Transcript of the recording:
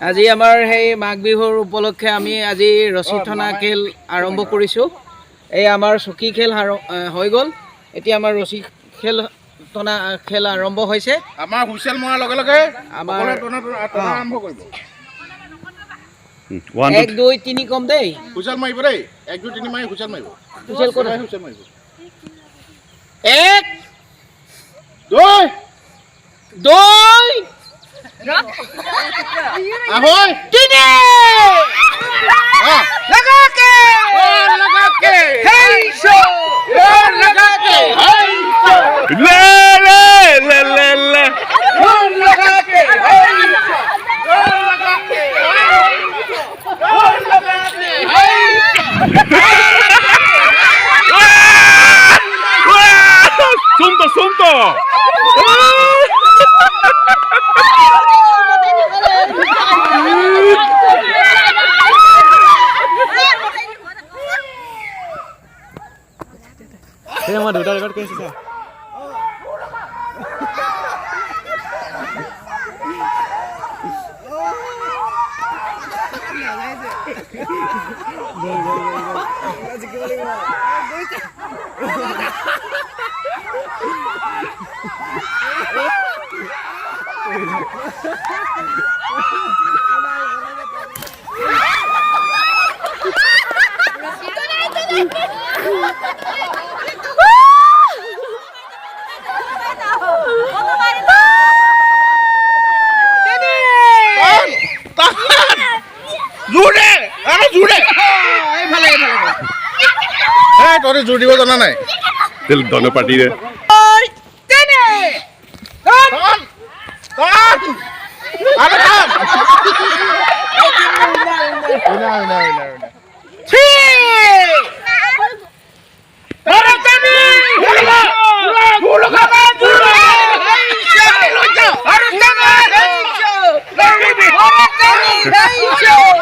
আজি আমাৰ সেই মাঘ বিহুৰ উপলক্ষে আমি আজি ৰছী টনা খেল আৰম্ভ কৰিছোঁ। এই আমাৰ চকী খেল হৈ গ'ল, এতিয়া আমাৰ ৰছী টনা খেল আৰম্ভ হৈছে। আমাৰ হুইচেল মৰাৰ লগে লগে আমাৰ আৰম্ভ কৰিব। 1 2 3 কম দেই, হুইচেল মাৰিব দেই। 1 2 3 মাৰি হুইচেল মাৰিব। হুইচেল ক'ত আছে? হুইচেল মাৰিব। 1 2 2 ahoy 3 लगा के hey show लगा के hey show ले ले ले ले ले लगा के hey show लगा के लगा के hey sunto sunto Saya mau udah record ke sisa. জুড়ে আরে জুড়ে এই ভালে এই তোরে জোর দিব জানা নাই del dono partire আরে থাম না Hey,